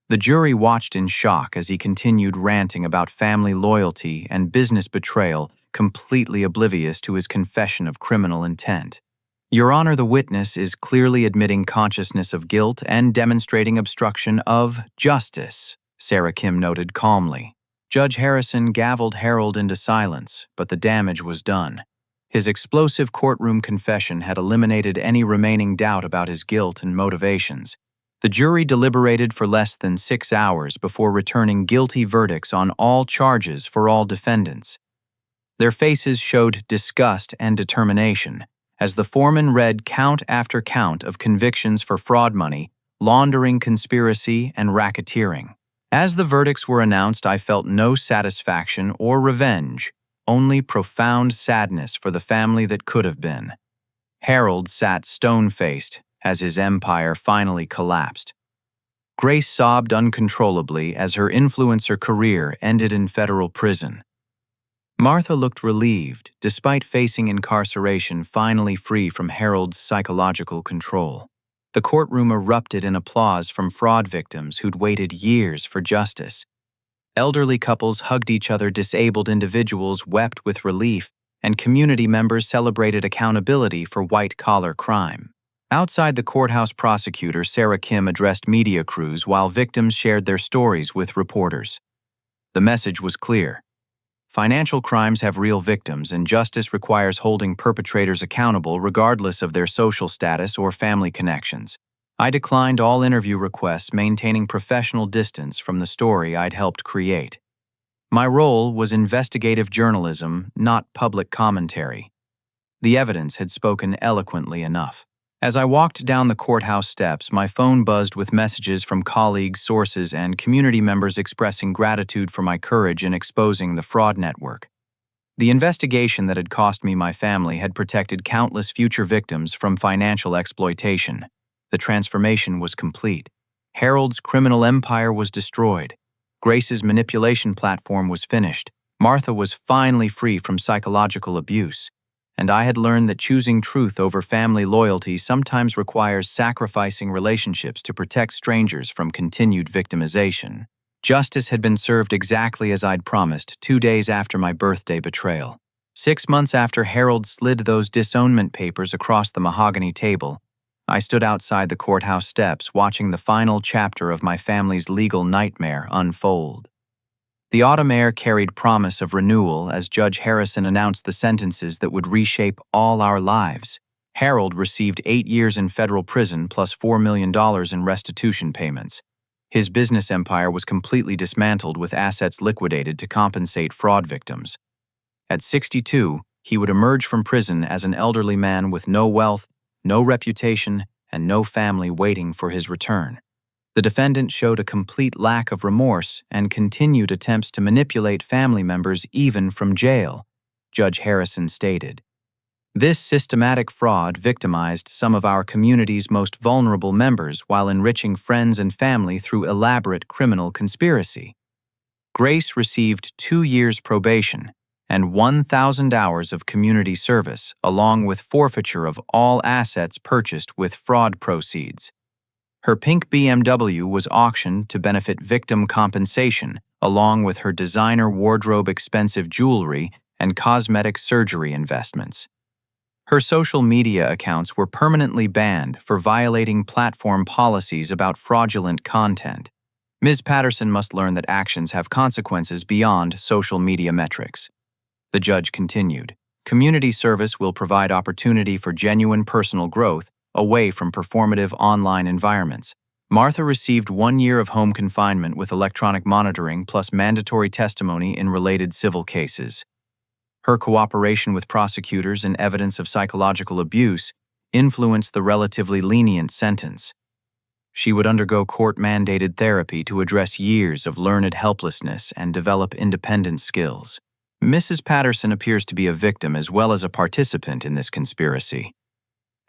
The jury watched in shock as he continued ranting about family loyalty and business betrayal, completely oblivious to his confession of criminal intent. "Your Honor, the witness is clearly admitting consciousness of guilt and demonstrating obstruction of justice," Sarah Kim noted calmly. Judge Harrison gavelled Harold into silence, but the damage was done. His explosive courtroom confession had eliminated any remaining doubt about his guilt and motivations. The jury deliberated for less than 6 hours before returning guilty verdicts on all charges for all defendants. Their faces showed disgust and determination, as the foreman read count after count of convictions for fraud money, laundering conspiracy, and racketeering. As the verdicts were announced, I felt no satisfaction or revenge, only profound sadness for the family that could have been. Harold sat stone-faced as his empire finally collapsed. Grace sobbed uncontrollably as her influencer career ended in federal prison. Martha looked relieved, despite facing incarceration, finally free from Harold's psychological control. The courtroom erupted in applause from fraud victims who'd waited years for justice. Elderly couples hugged each other, disabled individuals wept with relief, and community members celebrated accountability for white-collar crime. Outside the courthouse, prosecutor Sarah Kim addressed media crews while victims shared their stories with reporters. The message was clear. Financial crimes have real victims, and justice requires holding perpetrators accountable regardless of their social status or family connections. I declined all interview requests, maintaining professional distance from the story I'd helped create. My role was investigative journalism, not public commentary. The evidence had spoken eloquently enough. As I walked down the courthouse steps, my phone buzzed with messages from colleagues, sources, and community members expressing gratitude for my courage in exposing the fraud network. The investigation that had cost me my family had protected countless future victims from financial exploitation. The transformation was complete. Harold's criminal empire was destroyed. Grace's manipulation platform was finished. Martha was finally free from psychological abuse. And I had learned that choosing truth over family loyalty sometimes requires sacrificing relationships to protect strangers from continued victimization. Justice had been served exactly as I'd promised 2 days after my birthday betrayal. 6 months after Harold slid those disownment papers across the mahogany table, I stood outside the courthouse steps watching the final chapter of my family's legal nightmare unfold. The autumn air carried promise of renewal as Judge Harrison announced the sentences that would reshape all our lives. Harold received 8 years in federal prison plus $4 million in restitution payments. His business empire was completely dismantled with assets liquidated to compensate fraud victims. At 62, he would emerge from prison as an elderly man with no wealth, no reputation, and no family waiting for his return. The defendant showed a complete lack of remorse and continued attempts to manipulate family members even from jail, Judge Harrison stated. This systematic fraud victimized some of our community's most vulnerable members while enriching friends and family through elaborate criminal conspiracy. Grace received 2 years probation and 1,000 hours of community service, along with forfeiture of all assets purchased with fraud proceeds. Her pink BMW was auctioned to benefit victim compensation, along with her designer wardrobe, expensive jewelry, and cosmetic surgery investments. Her social media accounts were permanently banned for violating platform policies about fraudulent content. Ms. Patterson must learn that actions have consequences beyond social media metrics. The judge continued, community service will provide opportunity for genuine personal growth away from performative online environments. Martha received 1 year of home confinement with electronic monitoring plus mandatory testimony in related civil cases. Her cooperation with prosecutors and evidence of psychological abuse influenced the relatively lenient sentence. She would undergo court-mandated therapy to address years of learned helplessness and develop independent skills. Mrs. Patterson appears to be a victim as well as a participant in this conspiracy.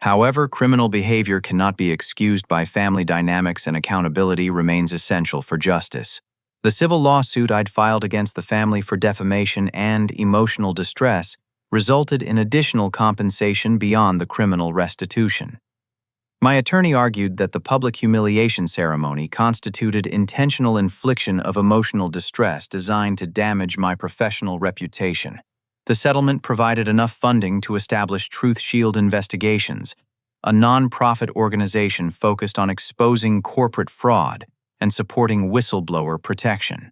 However, criminal behavior cannot be excused by family dynamics, and accountability remains essential for justice. The civil lawsuit I'd filed against the family for defamation and emotional distress resulted in additional compensation beyond the criminal restitution. My attorney argued that the public humiliation ceremony constituted intentional infliction of emotional distress designed to damage my professional reputation. The settlement provided enough funding to establish Truth Shield Investigations, a non-profit organization focused on exposing corporate fraud and supporting whistleblower protection.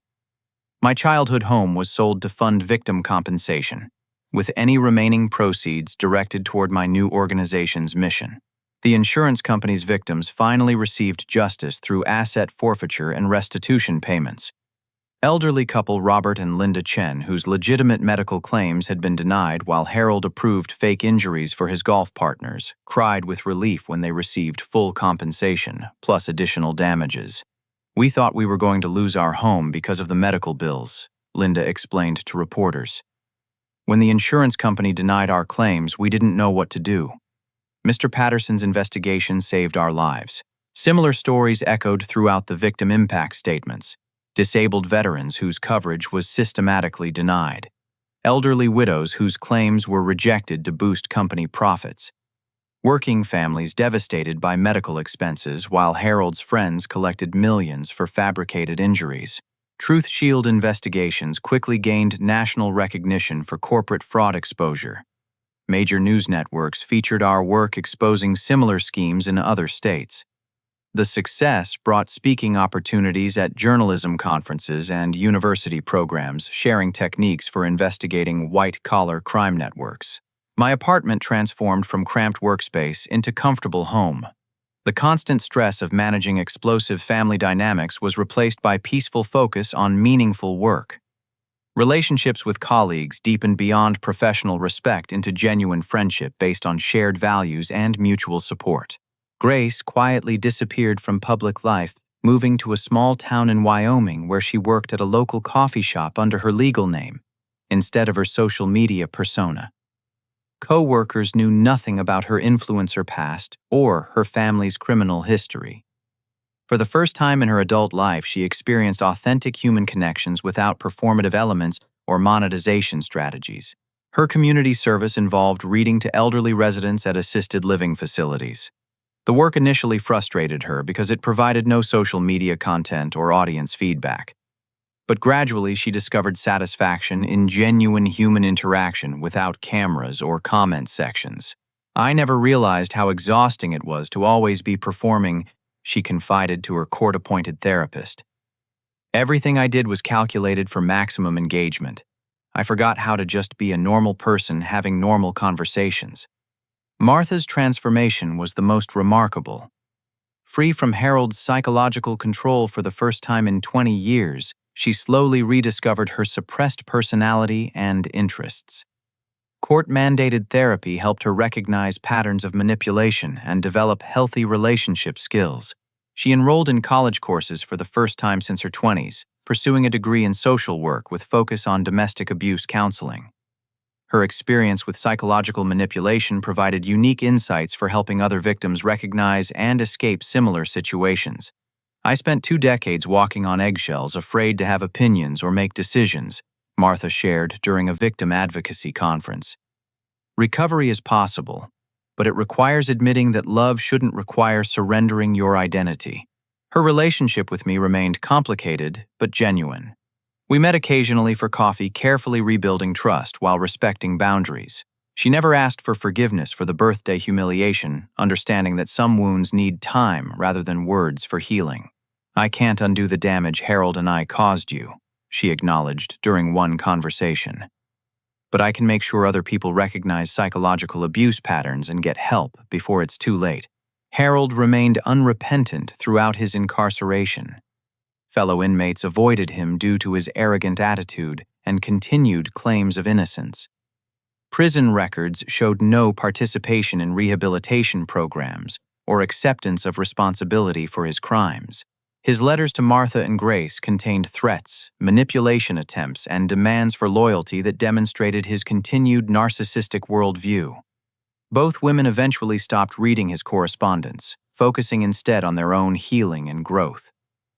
My childhood home was sold to fund victim compensation, with any remaining proceeds directed toward my new organization's mission. The insurance company's victims finally received justice through asset forfeiture and restitution payments. Elderly couple Robert and Linda Chen, whose legitimate medical claims had been denied while Harold approved fake injuries for his golf partners, cried with relief when they received full compensation, plus additional damages. We thought we were going to lose our home because of the medical bills, Linda explained to reporters. When the insurance company denied our claims, we didn't know what to do. Mr. Patterson's investigation saved our lives. Similar stories echoed throughout the victim impact statements. Disabled veterans whose coverage was systematically denied. Elderly widows whose claims were rejected to boost company profits. Working families devastated by medical expenses while Harold's friends collected millions for fabricated injuries. Truth Shield Investigations quickly gained national recognition for corporate fraud exposure. Major news networks featured our work exposing similar schemes in other states. The success brought speaking opportunities at journalism conferences and university programs sharing techniques for investigating white-collar crime networks. My apartment transformed from cramped workspace into comfortable home. The constant stress of managing explosive family dynamics was replaced by peaceful focus on meaningful work. Relationships with colleagues deepened beyond professional respect into genuine friendship based on shared values and mutual support. Grace quietly disappeared from public life, moving to a small town in Wyoming where she worked at a local coffee shop under her legal name, instead of her social media persona. Co-workers knew nothing about her influencer past or her family's criminal history. For the first time in her adult life, she experienced authentic human connections without performative elements or monetization strategies. Her community service involved reading to elderly residents at assisted living facilities. The work initially frustrated her because it provided no social media content or audience feedback. But gradually she discovered satisfaction in genuine human interaction without cameras or comment sections. I never realized how exhausting it was to always be performing, she confided to her court-appointed therapist. Everything I did was calculated for maximum engagement. I forgot how to just be a normal person having normal conversations. Martha's transformation was the most remarkable. Free from Harold's psychological control for the first time in 20 years, she slowly rediscovered her suppressed personality and interests. Court-mandated therapy helped her recognize patterns of manipulation and develop healthy relationship skills. She enrolled in college courses for the first time since her 20s, pursuing a degree in social work with focus on domestic abuse counseling. Her experience with psychological manipulation provided unique insights for helping other victims recognize and escape similar situations. "I spent 2 decades walking on eggshells, afraid to have opinions or make decisions," Martha shared during a victim advocacy conference. Recovery is possible, but it requires admitting that love shouldn't require surrendering your identity. Her relationship with me remained complicated but genuine. We met occasionally for coffee, carefully rebuilding trust while respecting boundaries. She never asked for forgiveness for the birthday humiliation, understanding that some wounds need time rather than words for healing. "I can't undo the damage Harold and I caused you," she acknowledged during one conversation. "But I can make sure other people recognize psychological abuse patterns and get help before it's too late." Harold remained unrepentant throughout his incarceration. Fellow inmates avoided him due to his arrogant attitude and continued claims of innocence. Prison records showed no participation in rehabilitation programs or acceptance of responsibility for his crimes. His letters to Martha and Grace contained threats, manipulation attempts, and demands for loyalty that demonstrated his continued narcissistic worldview. Both women eventually stopped reading his correspondence, focusing instead on their own healing and growth.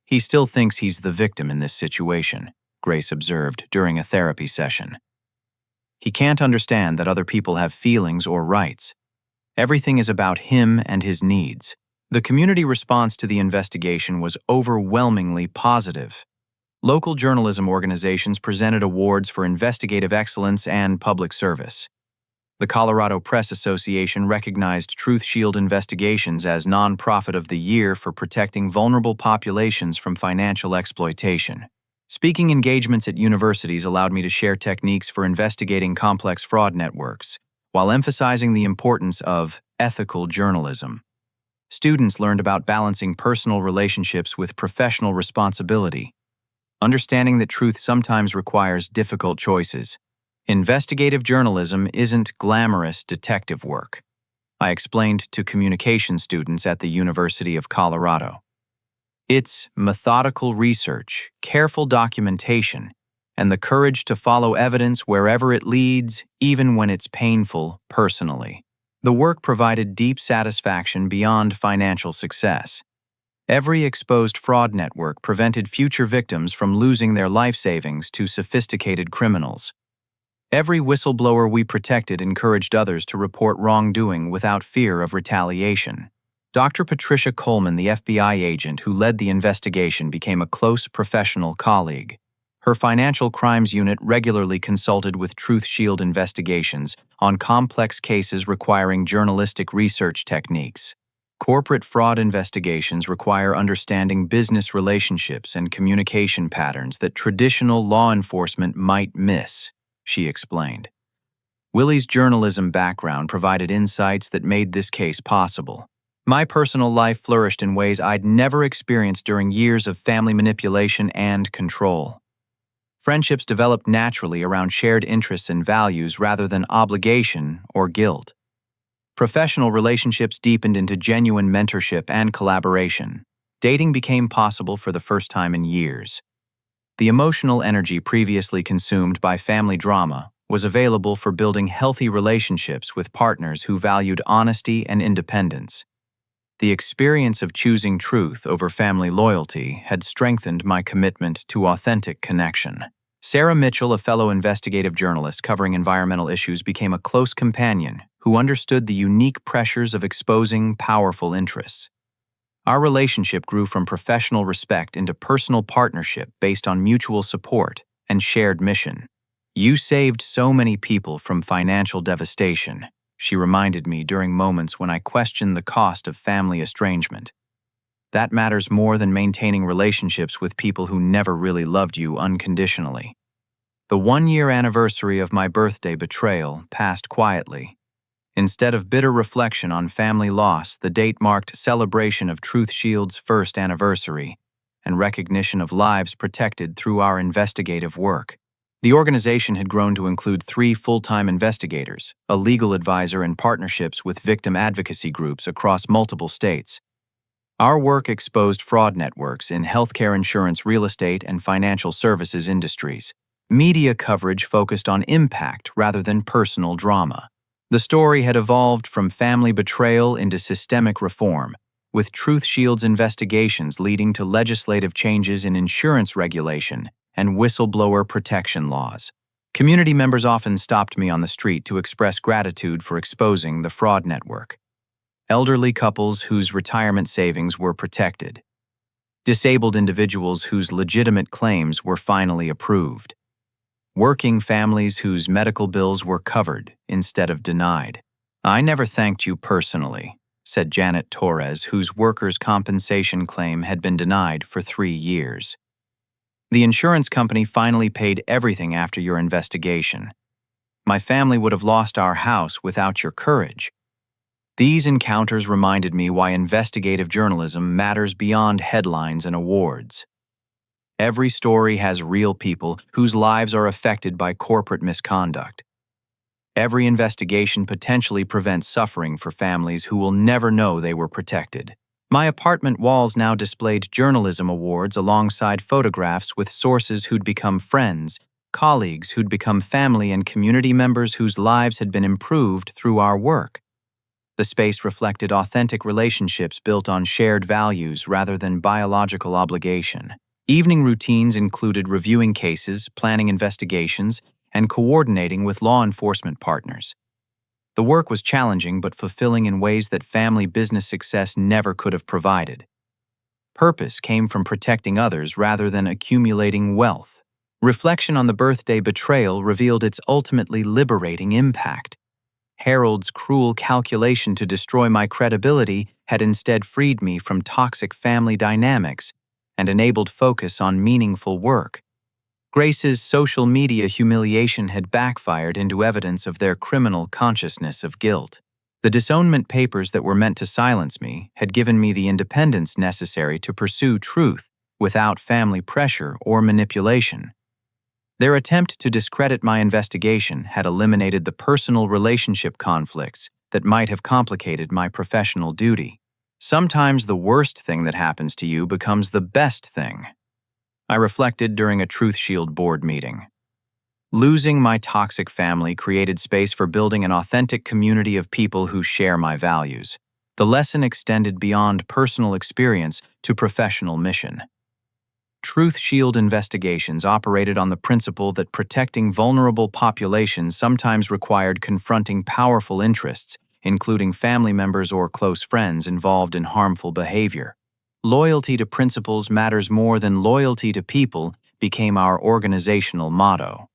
"He still thinks he's the victim in this situation," Grace observed during a therapy session. "He can't understand that other people have feelings or rights. Everything is about him and his needs." The community response to the investigation was overwhelmingly positive. Local journalism organizations presented awards for investigative excellence and public service. The Colorado Press Association recognized Truth Shield Investigations as Nonprofit of the Year for protecting vulnerable populations from financial exploitation. Speaking engagements at universities allowed me to share techniques for investigating complex fraud networks, while emphasizing the importance of ethical journalism. Students learned about balancing personal relationships with professional responsibility, understanding that truth sometimes requires difficult choices. Investigative journalism isn't glamorous detective work, I explained to communication students at the University of Colorado. It's methodical research, careful documentation, and the courage to follow evidence wherever it leads, even when it's painful personally. The work provided deep satisfaction beyond financial success. Every exposed fraud network prevented future victims from losing their life savings to sophisticated criminals. Every whistleblower we protected encouraged others to report wrongdoing without fear of retaliation. Dr. Patricia Coleman, the FBI agent who led the investigation, became a close professional colleague. Her financial crimes unit regularly consulted with Truth Shield Investigations on complex cases requiring journalistic research techniques. Corporate fraud investigations require understanding business relationships and communication patterns that traditional law enforcement might miss, she explained. Willie's journalism background provided insights that made this case possible. My personal life flourished in ways I'd never experienced during years of family manipulation and control. Friendships developed naturally around shared interests and values rather than obligation or guilt. Professional relationships deepened into genuine mentorship and collaboration. Dating became possible for the first time in years. The emotional energy previously consumed by family drama was available for building healthy relationships with partners who valued honesty and independence. The experience of choosing truth over family loyalty had strengthened my commitment to authentic connection. Sarah Mitchell, a fellow investigative journalist covering environmental issues, became a close companion who understood the unique pressures of exposing powerful interests. Our relationship grew from professional respect into personal partnership based on mutual support and shared mission. "You saved so many people from financial devastation," she reminded me during moments when I questioned the cost of family estrangement. "That matters more than maintaining relationships with people who never really loved you unconditionally." The 1-year anniversary of my birthday betrayal passed quietly. Instead of bitter reflection on family loss, the date marked celebration of Truth Shield's first anniversary and recognition of lives protected through our investigative work. The organization had grown to include 3 full-time investigators, a legal advisor, and partnerships with victim advocacy groups across multiple states. Our work exposed fraud networks in healthcare, insurance, real estate, and financial services industries. Media coverage focused on impact rather than personal drama. The story had evolved from family betrayal into systemic reform, with Truth Shield's investigations leading to legislative changes in insurance regulation and whistleblower protection laws. Community members often stopped me on the street to express gratitude for exposing the fraud network. Elderly couples whose retirement savings were protected. Disabled individuals whose legitimate claims were finally approved. Working families whose medical bills were covered instead of denied. "I never thanked you personally," said Janet Torres, whose workers' compensation claim had been denied for 3 years. "The insurance company finally paid everything after your investigation. My family would have lost our house without your courage." These encounters reminded me why investigative journalism matters beyond headlines and awards. Every story has real people whose lives are affected by corporate misconduct. Every investigation potentially prevents suffering for families who will never know they were protected. My apartment walls now displayed journalism awards alongside photographs with sources who'd become friends, colleagues who'd become family, and community members whose lives had been improved through our work. The space reflected authentic relationships built on shared values rather than biological obligation. Evening routines included reviewing cases, planning investigations, and coordinating with law enforcement partners. The work was challenging but fulfilling in ways that family business success never could have provided. Purpose came from protecting others rather than accumulating wealth. Reflection on the birthday betrayal revealed its ultimately liberating impact. Harold's cruel calculation to destroy my credibility had instead freed me from toxic family dynamics and enabled focus on meaningful work. Grace's social media humiliation had backfired into evidence of their criminal consciousness of guilt. The disownment papers that were meant to silence me had given me the independence necessary to pursue truth without family pressure or manipulation. Their attempt to discredit my investigation had eliminated the personal relationship conflicts that might have complicated my professional duty. Sometimes the worst thing that happens to you becomes the best thing, I reflected during a Truth Shield board meeting. Losing my toxic family created space for building an authentic community of people who share my values. The lesson extended beyond personal experience to professional mission. Truth Shield investigations operated on the principle that protecting vulnerable populations sometimes required confronting powerful interests, including family members or close friends involved in harmful behavior. Loyalty to principles matters more than loyalty to people became our organizational motto.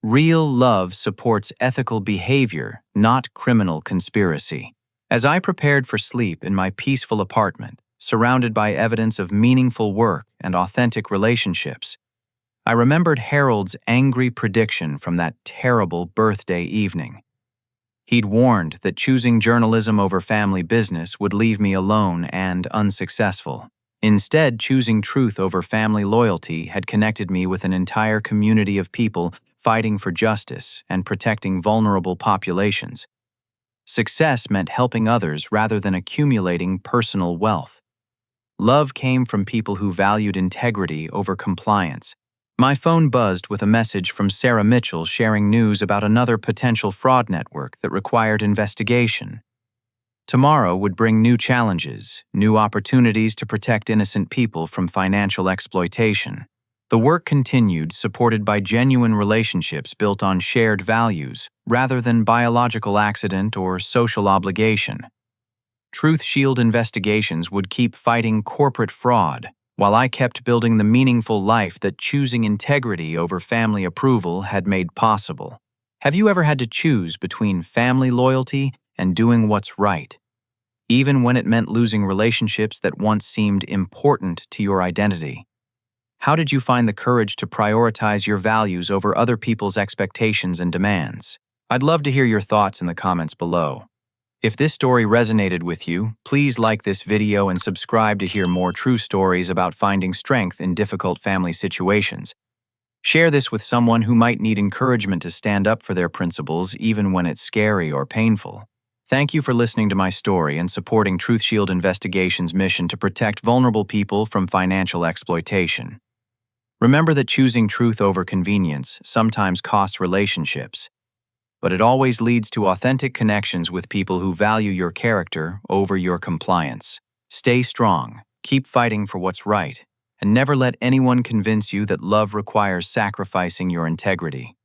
Real love supports ethical behavior, not criminal conspiracy. As I prepared for sleep in my peaceful apartment, surrounded by evidence of meaningful work and authentic relationships, I remembered Harold's angry prediction from that terrible birthday evening. He'd warned that choosing journalism over family business would leave me alone and unsuccessful. Instead, choosing truth over family loyalty had connected me with an entire community of people fighting for justice and protecting vulnerable populations. Success meant helping others rather than accumulating personal wealth. Love came from people who valued integrity over compliance. My phone buzzed with a message from Sarah Mitchell sharing news about another potential fraud network that required investigation. Tomorrow would bring new challenges, new opportunities to protect innocent people from financial exploitation. The work continued, supported by genuine relationships built on shared values, rather than biological accident or social obligation. Truth Shield investigations would keep fighting corporate fraud, while I kept building the meaningful life that choosing integrity over family approval had made possible. Have you ever had to choose between family loyalty and doing what's right, even when it meant losing relationships that once seemed important to your identity? How did you find the courage to prioritize your values over other people's expectations and demands? I'd love to hear your thoughts in the comments below. If this story resonated with you, please like this video and subscribe to hear more true stories about finding strength in difficult family situations. Share this with someone who might need encouragement to stand up for their principles even when it's scary or painful. Thank you for listening to my story and supporting Truth Shield Investigations' mission to protect vulnerable people from financial exploitation. Remember that choosing truth over convenience sometimes costs relationships, but it always leads to authentic connections with people who value your character over your compliance. Stay strong, keep fighting for what's right, and never let anyone convince you that love requires sacrificing your integrity.